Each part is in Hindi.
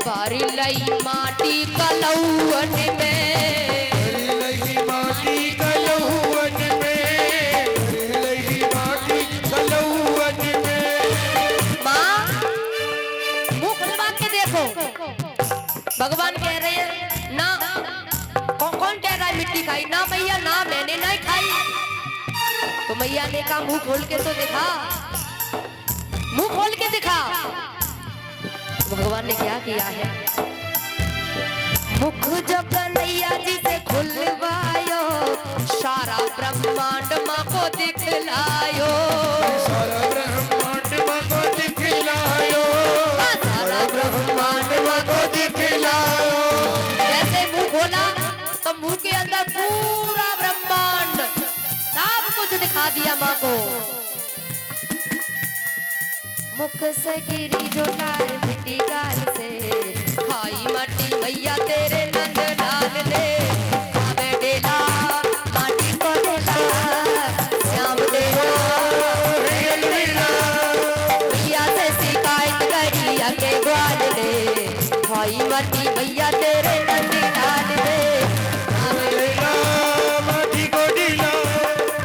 भरी लई माटी कलौवन में, माटी कलौवन में, माटी कलौवन में। माँ मुंह खुलवा के देखो, भगवान कह रहे हैं ना। कौन कह रहा है मिट्टी खाई? ना मैया ना, मैंने नहीं खाई। तो मैया ने कहा मुंह खोल के तो दिखा, मुंह खोल के दिखा। भगवान ने क्या किया है? मुख जो कन्हैया जी से खुलवायो, सारा ब्रह्मांड माँ को दिखलायो, सारा ब्रह्मांड माँ को दिखलायो, सारा ब्रह्मांड माँ को दिखलायो। जैसे मुंह खोला तो मुंह के अंदर पूरा ब्रह्मांड सब कुछ दिखा दिया माँ को। मुख से गिरी जो लाल मिट्टी गाल से, खाई मट्टी मैया तेरे नंद लाल ने। आवे डेला माटी को डेला, श्याम देवा मैया से शिकायत करी आके ग्वाल ने। खाई मट्टी मैया तेरे नंद लाल ने। आवे डेला माटी को ढीला,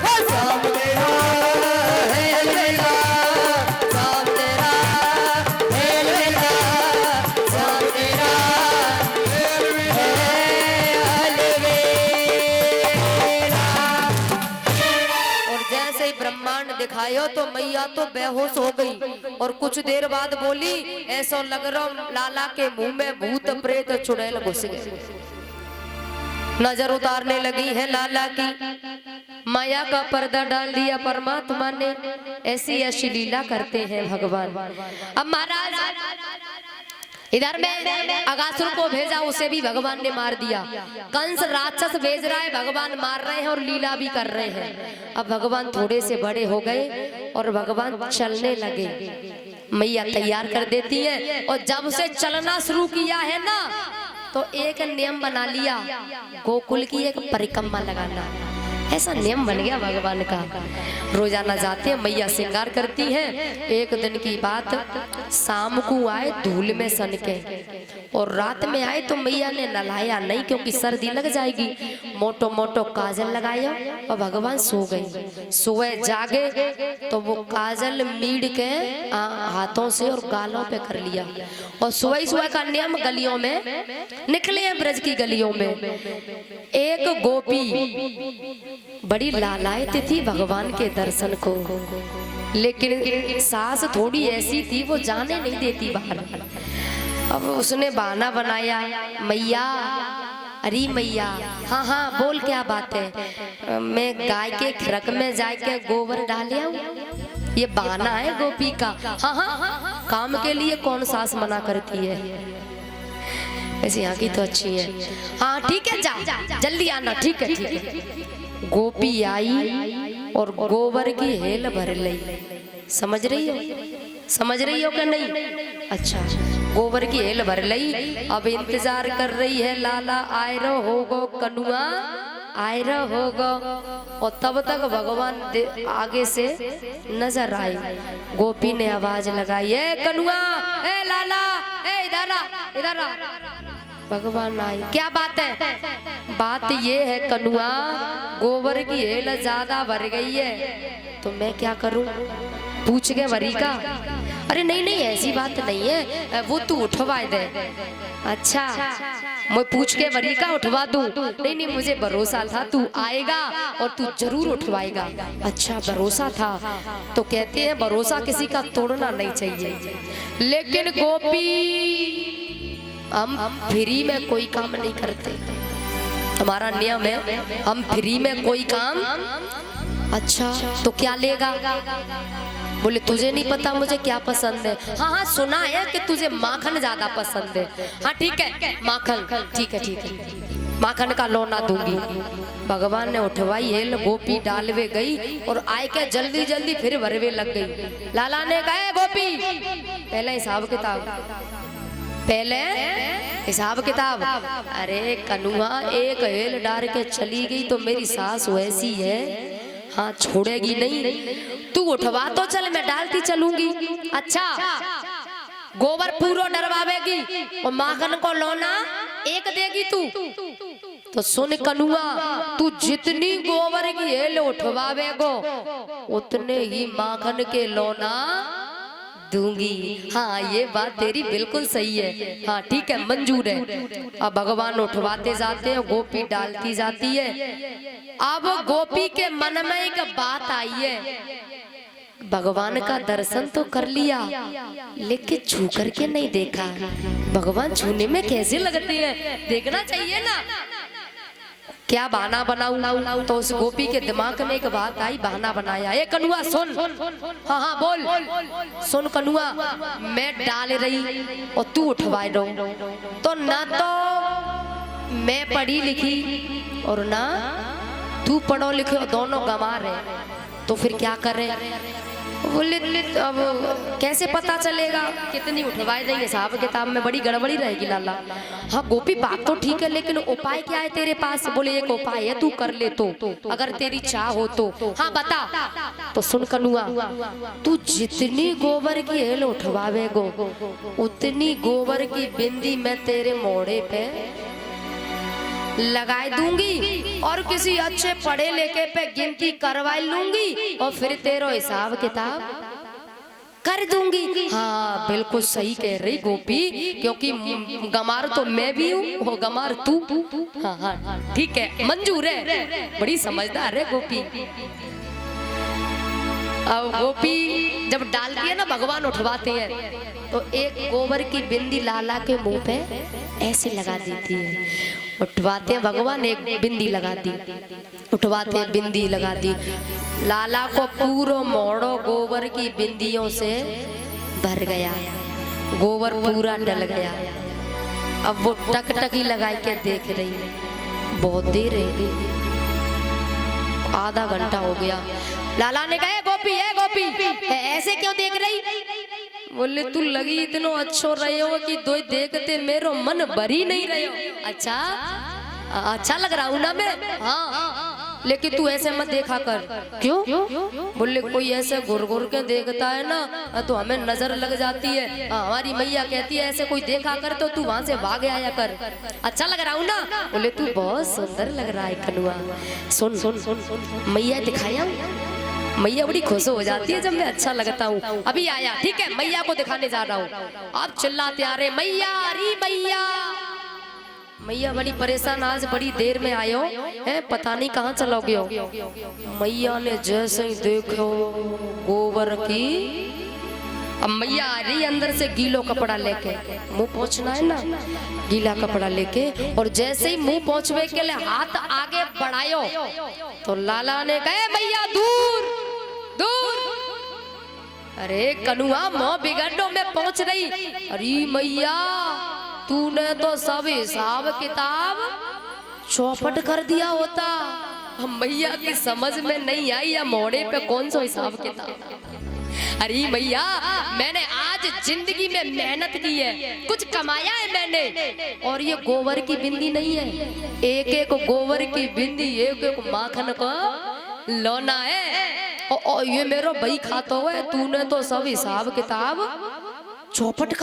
हो श्याम देवा है अलवेला, श्याम तेरा है अलवेला, श्याम तेरा है अलवेला। और जैसे ही ब्रह्मांड दिखायो तो मैया तो बेहोश हो गई और कुछ देर बाद बोली, ऐसा लग रहा लाला के मुंह में भूत प्रेत चुड़ैल घुस गए। नजर उतारने लगी है लाला की, माया का पर्दा डाल दिया परमात्मा ने। ऐसी ऐसी लीला करते हैं भगवान। अब महाराज इधर में अगासुर को भेजा, उसे भी भगवान ने मार दिया। कंस राक्षस भेज रहा है, भगवान मार रहे हैं और लीला भी कर रहे हैं। अब भगवान थोड़े से बड़े हो गए और भगवान चलने लगे। मैया तैयार कर देती है और जब से चलना शुरू किया है ना, तो एक नियम बना लिया, गोकुल की एक परिक्रमा लगाना। ऐसा नियम बन गया भगवान का। रोजाना जाते हैं, मैया श्रृंगार करती हैं। एक दिन की बात, शाम को आए धूल में सन के और रात में आए तो मैया ने नलाया नहीं क्योंकि सर्दी लग जाएगी। मोटो मोटो काजल लगाया और भगवान सो गए। सुबह जागे तो वो काजल मीड़ के हाथों से और गालों पे कर लिया। और सुबह सुबह का नियम, गलियों में निकले हैं, ब्रज की गलियों में। एक गोपी बड़ी लालायित थी भगवान के दर्शन को, लेकिन सास थोड़ी ऐसी थी, वो जाने नहीं देती बाहर। अब उसने बहाना बनाया, मैया, अरे मैया, हाँ हाँ बोल, क्या बात है? मैं गाय के खरक में जाके गोबर डाल आऊं। ये बहाना है गोपी का। हाँ हाँ, काम के लिए कौन सास मना करती है? ऐसे यहाँ की तो अच्छी है। हाँ ठीक है, जा जल्दी आना। ठीक है ठीक है। गोपी आई और गोबर की हेल भर ली। समझ रही हो? समझ रही हो क्या नहीं? अच्छा, गोबर की हेल भर ली। अब इंतजार कर रही है, लाला आए रो होगो, कनुआ आए रो होगो। और तब तक भगवान आगे से नजर आए। गोपी ने आवाज लगाई, ए कनुआ, ए लाला, ए इधर आ, इधर आ। भगवान आए, क्या बात है? बात ये है कनुआ, गोबर की हेल ज्यादा भर गई है तो मैं क्या करूं? पूछ के वरी का? अरे नहीं नहीं, ऐसी बात नहीं है, वो तू उठवा दे। अच्छा, मैं पूछ के वरी का उठवा दूं? नहीं नहीं, मुझे भरोसा था तू आएगा और तू जरूर उठवाएगा। अच्छा, भरोसा था? तो कहते हैं भरोसा किसी का तोड़ना नहीं चाहिए। लेकिन गोपी, हम फ्री में कोई काम नहीं करते, हमारा नियम है, हम फ्री में कोई काम। अच्छा, तो क्या लेगा? बोले तुझे नहीं पता मुझे क्या पसंद है? हाँ हाँ सुना है कि तुझे माखन ज्यादा पसंद है। हाँ ठीक है, माखन, ठीक है ठीक है, माखन का लौना दूंगी। भगवान ने उठवाई हेल, गोपी डालवे गई और आए के जल्दी जल्दी फिर भरवे लग गई। लाला ने कहा, गोपी पहले हिसाब किताब, पहले हिसाब किताब। अरे कनुआ, एक हेल डाल के चली गई तो मेरी सास वैसी है, हाँ छोड़ेगी नहीं। तू उठवा तो चल, मैं डालती चलूंगी। अच्छा, गोबर पूरो डरवावेगी और माखन को लौना एक देगी तू। तो सुन कनुआ, तू जितनी गोबर की हेल उठवावेगो उतने ही माखन के लौना दूंगी। हाँ ये बात तेरी बिल्कुल सही है। हाँ ठीक है, मंजूर है। अब भगवान उठवाते जाते हैं, गोपी डालती जाती है। अब गोपी के मन में एक बात आई है, भगवान का दर्शन तो कर लिया लेकिन छू करके नहीं देखा। भगवान छूने में कैसे लगते हैं, देखना चाहिए ना। क्या बहाना बनाऊं? तो उस गोपी के दिमाग में एक बात आई, बहाना बनाया। ए कनुआ सुन, हाँ हाँ बोल। सुन कनुआ, मैं डाल रही और तू उठवाए दो, तो ना तो मैं पढ़ी लिखी और ना तू पढ़ो लिखो, दोनों गंवार है। तो फिर क्या करें? बोले अब कैसे पता चलेगा कितनी उठवाए देंगे? हिसाब किताब में बड़ी गड़बड़ी रहेगी लाला। हाँ गोपी बात तो ठीक है, लेकिन उपाय क्या है तेरे पास? बोले एक उपाय है, तू कर ले तो, अगर तेरी चाह हो तो। हाँ बता। तो सुन कनुआ, तू जितनी गोबर की हेल उठवावेगो उतनी गोबर की बिंदी मैं तेरे मोड़े पे लगाए दूंगी और किसी अच्छे पढ़े लिखे पे गिनती करवा लूंगी और फिर तेरा हिसाब किताब कर दूंगी। हाँ बिल्कुल सही कह रही गोपी, क्योंकि गमार तो मैं भी हूँ और गमार तू। हाँ हाँ ठीक है, मंजूर है। बड़ी समझदार है गोपी। अब गोपी जब डालती है ना, भगवान उठवाते हैं, तो एक गोबर की बिंदी लाला के मुंह पे ऐसे लगा देती है। उठवाते हैं भगवान, एक बिंदी लगा दी, उठवाते हैं बिंदी लगा दी। लाला को पूरा मोड़ो गोबर की बिंदियों से भर गया, गोबर पूरा डल गया। अब वो टकटकी लगा के देख रही, बहुत देर रह गई, आधा घंटा हो गया। लाला ने कहा गोपी है गोपी ऐसे क्यों देख रही? बोले तू लगी इतनो अच्छो रहे हो कि दो देखते मेरो मन भरी नहीं रहे हो। अच्छा अच्छा लग रहा हूं ना मैं? हाँ लेकिन तू ऐसे मत देखा कर। क्यों? बोले कोई ऐसे घुर घुर के देखता है ना तो हमें नजर लग जाती है। हमारी मैया कहती है ऐसे कोई देखा कर तो तू वहां से भाग आया कर। अच्छा लग रहा हूं ना? बोले तू बहुत सुंदर लग रहा है कनुआ। सुन सुन सुन मैया दिखाया, मैया बड़ी खुश हो जाती है जब मैं अच्छा लगता हूँ। अभी आया, ठीक है, मैया को दिखाने जा रहा हूँ। आप चिल्लाते आ रहे मैया, अरे मैया। मैया बड़ी परेशान, आज बड़ी देर में आयो है, पता नहीं कहाँ चलोगे हो। मैया ने जैसे ही देखो गोबर की, अब मैया आ रही अंदर से गीलो कपड़ा लेके, मुंह पोंछना है ना, गीला कपड़ा लेके, और जैसे ही मुंह पोंछवे के लिए हाथ आगे बढ़ायो तो लाला ने कहे मैया दूर दूर। अरे कनुआ मोह बिगड़ो में पहुंच रही। अरे मैया तूने तो सब हिसाब किताब चौपट कर दिया होता। हम मैया की समझ में नहीं आई या मोड़े पे कौन सा हिसाब किताब। अरे मैया मैंने आज जिंदगी में मेहनत की है, कुछ कमाया है मैंने, और ये गोबर की बिंदी नहीं है, एक एक गोबर की बिंदी एक एक माखन का लौना है। और ये मेरा भाई खाता हुआ है, तूने तो सब हिसाब किताब चौपट